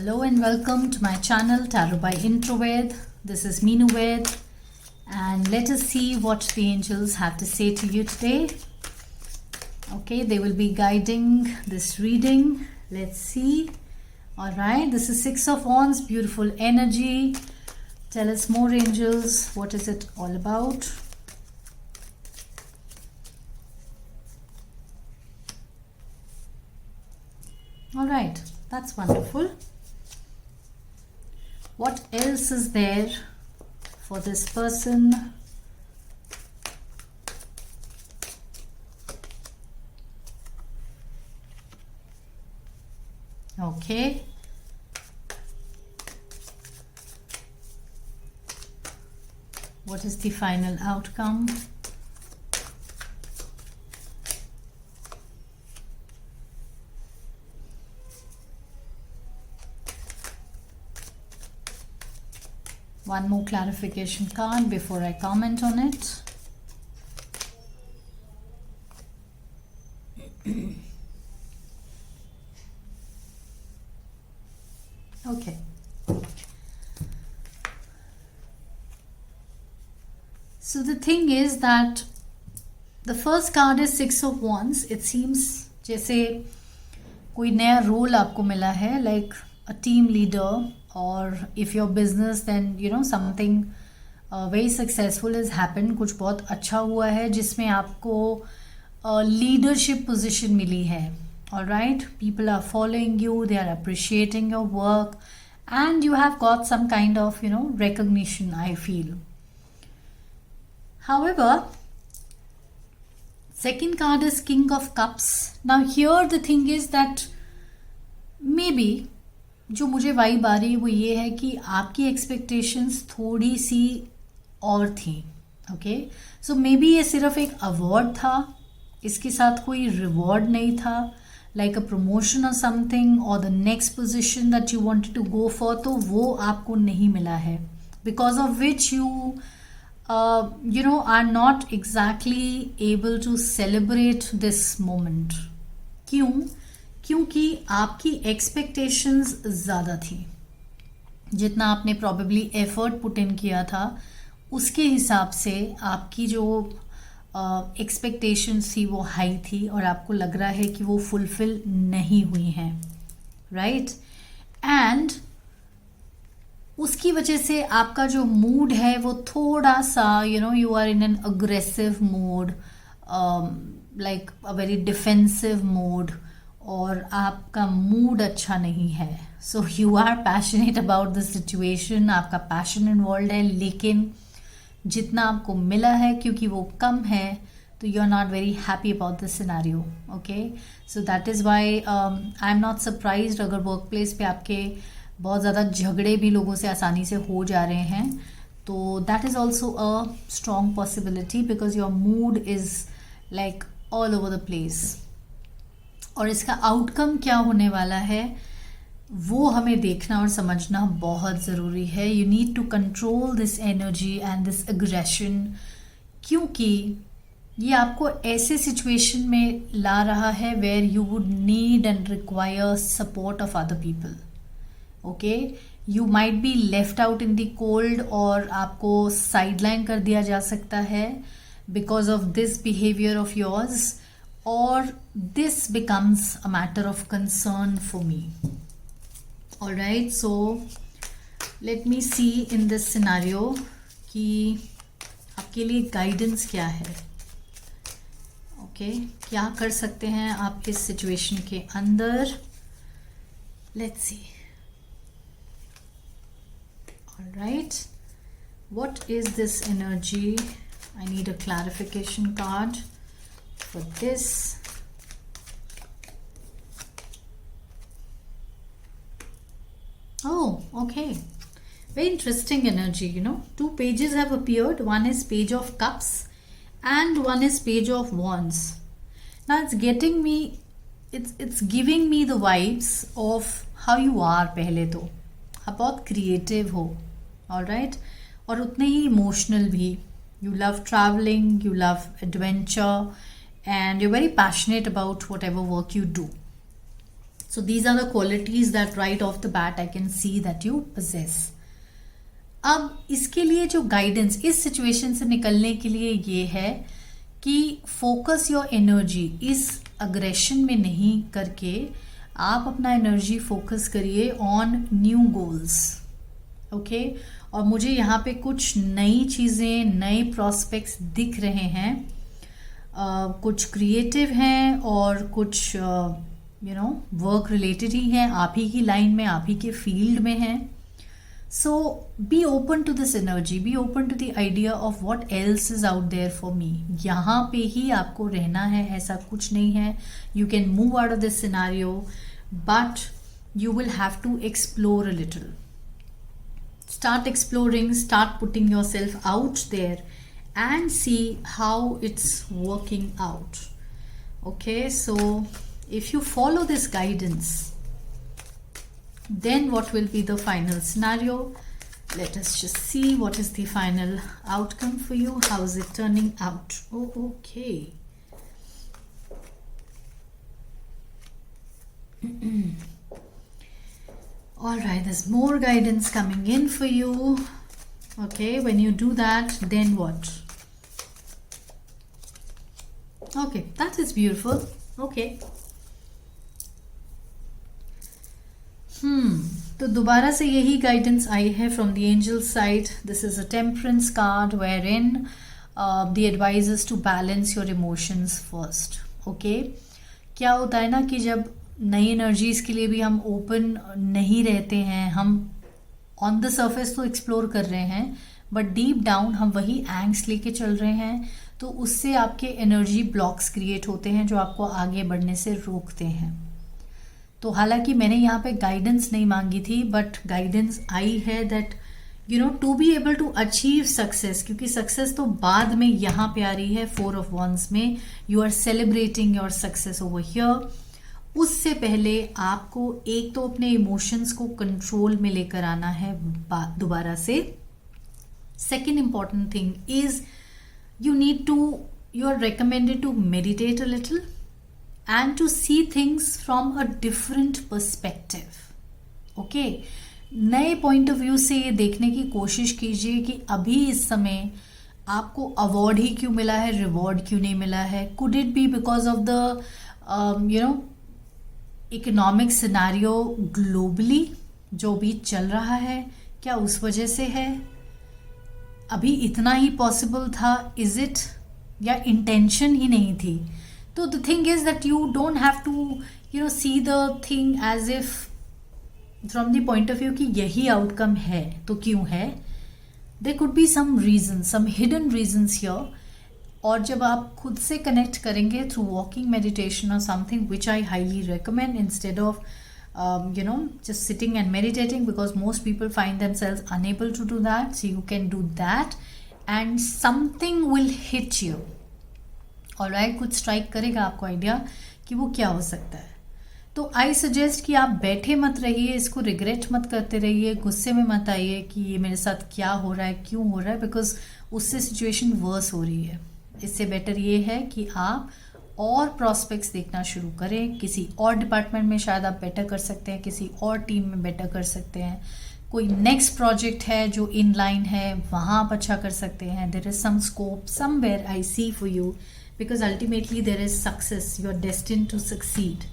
Hello and welcome to my channel Tarot by Introved. This is Meenu Ved, and let us see what the angels have to say to you today. Okay, they will be guiding this reading. Let's see. All right, this is Six of Wands, beautiful energy. Tell us more, angels. What is it all about? All right, that's wonderful. What else is there for this person? Okay. What is the final outcome? One more clarification card before I comment on it. Okay. So the thing is that the first card is Six of Wands. It seems जैसे कोई नया role आपको मिला है, like a team leader, or if your business, then you know something very successful has happened. कुछ बहुत अच्छा हुआ है जिसमें आपको leadership position मिली है. All right, people are following you, they are appreciating your work, and you have got some kind of recognition, I feel. However, second card is King of Cups. Now here the thing is that maybe जो मुझे vibe आ रही है वो ये है कि आपकी expectations थोड़ी सी और थी. ओके, सो मे बी ये सिर्फ एक अवार्ड था, इसके साथ कोई रिवॉर्ड नहीं था, like a promotion or something, और the next position that you wanted to go for, तो वो आपको नहीं मिला है, because of which you are not exactly able to celebrate this moment. क्यों? क्योंकि आपकी एक्सपेक्टेशंस ज़्यादा थी. जितना आपने प्रॉबेबली एफर्ट पुट इन किया था उसके हिसाब से आपकी जो एक्सपेक्टेशंस थी वो हाई थी, और आपको लग रहा है कि वो फुलफिल नहीं हुई हैं, राइट? एंड उसकी वजह से आपका जो मूड है वो थोड़ा सा you are in an aggressive mode, like a very defensive mode, और आपका मूड अच्छा नहीं है. So you are passionate about the situation, आपका पैशन इन्वॉल्व है, लेकिन जितना आपको मिला है क्योंकि वो कम है, तो you are not very happy about this scenario. Okay, so that is why I am not surprised अगर वर्क प्लेस पे आपके बहुत ज़्यादा झगड़े भी लोगों से आसानी से हो जा रहे हैं. तो that is also a strong possibility, because your mood is like all over the place. और इसका आउटकम क्या होने वाला है वो हमें देखना और समझना बहुत ज़रूरी है. You need to control this energy and this aggression, क्योंकि ये आपको ऐसे सिचुएशन में ला रहा है where you would need and require support of other people. Okay, you might be left out in the cold, और आपको साइडलाइन कर दिया जा सकता है because of this behaviour of yours, or this becomes a matter of concern for me. All right, so let me see in this scenario कि आपके लिए गाइडेंस क्या है. ओके, क्या कर सकते हैं आप इस सिचुएशन के अंदर. Let's see. All right, what is this energy? I need a clarification card for this. Oh, okay, very interesting energy. Two pages have appeared. One is Page of Cups and one is Page of Wands. Now it's giving me the vibes of how you are. पहले तो आप बहुत creative हो, alright, और उतने ही emotional भी. You love traveling, you love adventure, and you're very passionate about whatever work you do. So these are the qualities that right off the bat I can see that you possess. अब इसके लिए जो guidance इस situation से निकलने के लिए ये है कि फोकस योर एनर्जी इस अग्रेशन में नहीं करके आप अपना एनर्जी फोकस करिए ऑन न्यू गोल्स. ओके, और मुझे यहाँ पे कुछ नई चीज़ें, नए प्रॉस्पेक्ट्स दिख रहे हैं. कुछ क्रिएटिव हैं और कुछ वर्क रिलेटेड ही हैं, आप ही की लाइन में, आप ही के फील्ड में हैं. So be open to this energy, be open to the idea of what else is out there for me. यहाँ पे ही आपको रहना है, ऐसा कुछ नहीं है. You can move out of this scenario, but you will have to explore a little. Start exploring, start putting yourself out there and see how it's working out. Okay, so if you follow this guidance, then what will be the final scenario? Let us just see what is the final outcome for you. How is it turning out? Oh, okay. All right, there's more guidance coming in for you. Okay, when you do that, then what? Okay, that is beautiful. Okay. तो दोबारा से यही guidance आई है from the angel side. This is a temperance card wherein the advice is to balance your emotions first. Okay, क्या होता है ना कि जब नई एनर्जीज के लिए भी हम ओपन नहीं रहते हैं, हम ऑन द सर्फेस तो एक्सप्लोर कर रहे हैं बट डीप डाउन हम वही एंग्स लेके चल रहे हैं, तो उससे आपके एनर्जी ब्लॉक्स क्रिएट होते हैं जो आपको आगे बढ़ने से रोकते हैं. तो हालांकि मैंने यहाँ पे गाइडेंस नहीं मांगी थी, बट गाइडेंस आई है that to be able to achieve success, क्योंकि सक्सेस तो बाद में यहाँ पे आ रही है 4 of Wands में. You are celebrating your success over here. उससे पहले आपको एक तो अपने इमोशंस को कंट्रोल में लेकर आना है दोबारा से. Second important thing is you are recommended to meditate a little and to see things from a different perspective. Okay, नए पॉइंट ऑफ व्यू से ये देखने की कोशिश कीजिए कि अभी इस समय आपको अवार्ड ही क्यों मिला है, रिवॉर्ड क्यों नहीं मिला है. Could it be because of the economic scenario globally जो भी चल रहा है, क्या उस वजह से है? अभी इतना ही पॉसिबल था, इज इट, या इंटेंशन ही नहीं थी? तो the thing is that you don't have to see the thing as if from the point of view कि यही आउटकम है तो क्यों है. There could be some reason, some hidden reasons here. और जब आप खुद से कनेक्ट करेंगे थ्रू वॉकिंग मेडिटेशन और something which I highly recommend instead of just sitting and meditating, because most people find themselves unable to do that. So you can do that and something will hit you. Alright, कुछ strike करेगा आपको idea कि वो क्या हो सकता है. तो आई सजेस्ट कि आप बैठे मत रहिए, इसको रिग्रेट मत करते रहिए, गुस्से में मत आइए कि ये मेरे साथ क्या हो रहा है, क्यों हो रहा है, बिकॉज उससे सिचुएशन वर्स हो रही है. इससे बेटर ये है कि आप और प्रॉस्पेक्ट्स देखना शुरू करें. किसी और डिपार्टमेंट में शायद आप बेटर कर सकते हैं, किसी और टीम में बेटर कर सकते हैं, कोई नेक्स्ट प्रोजेक्ट है जो इन लाइन है वहाँ आप अच्छा कर सकते हैं. There is some scope somewhere I see for you, because ultimately there is success, you are destined to succeed.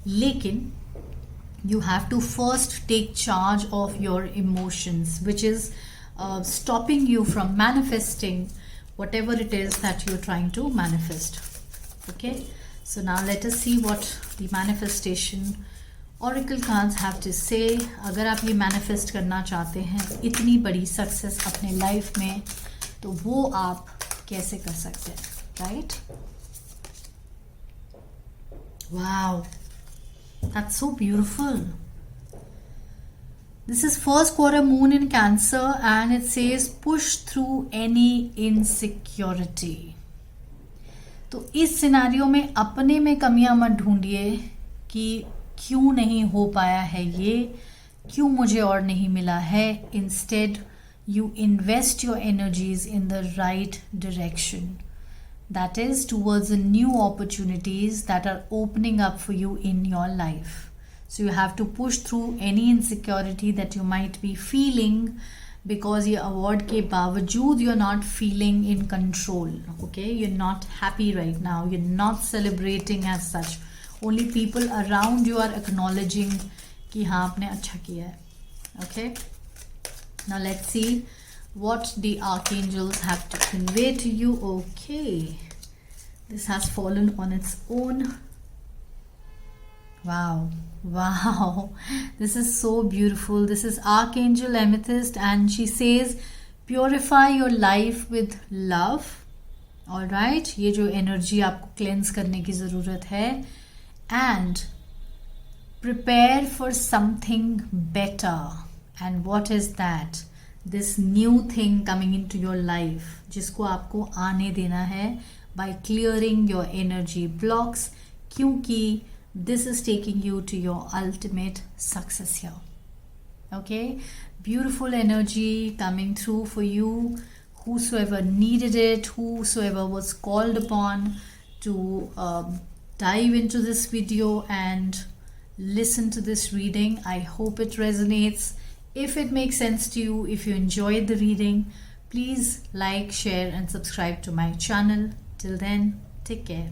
लेकिन you have to first take charge of your emotions, which is stopping you from manifesting whatever it is that you're trying to manifest. Okay, so now let us see what the manifestation oracle cards have to say. अगर आप ये manifest करना चाहते हैं इतनी बड़ी success अपने life में, तो वो आप कैसे कर सकते हैं, right? Wow, that's so beautiful. This is first quarter moon in Cancer and it says push through any insecurity. तो इस सिनारियो में अपने में कमियां मत ढूंढिए कि क्यों नहीं हो पाया है ये, क्यों मुझे और नहीं मिला है. Instead, you invest your energies in the right direction. That is towards the new opportunities that are opening up for you in your life. So you have to push through any insecurity that you might be feeling, because ये award के बावजूद you're not feeling in control. Okay, you're not happy right now, you're not celebrating as such. Only people around you are acknowledging कि हाँ आपने अच्छा किया है. Okay, now let's see what the archangels have to convey to you. Okay, this has fallen on its own. Wow, wow, this is so beautiful. This is Archangel Amethyst, and she says purify your life with love. All right, ये जो energy आपको cleanse करने की ज़रूरत है, and prepare for something better. And what is that? This new thing coming into your life, जिसको आपको आने देना है by clearing your energy blocks, क्योंकि this is taking you to your ultimate success here. Okay, beautiful energy coming through for you. Whosoever needed it, whosoever was called upon to dive into this video and listen to this reading, I hope it resonates. If it makes sense to you, if you enjoyed the reading, please like, share and subscribe to my channel. Till then, take care.